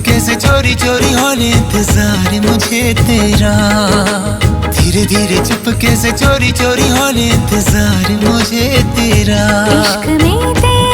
चुपके से चोरी चोरी होने इंतजार मुझे तेरा। धीरे धीरे चुपके से चोरी चोरी होने इंतजार मुझे तेरा। इश्क में तेरा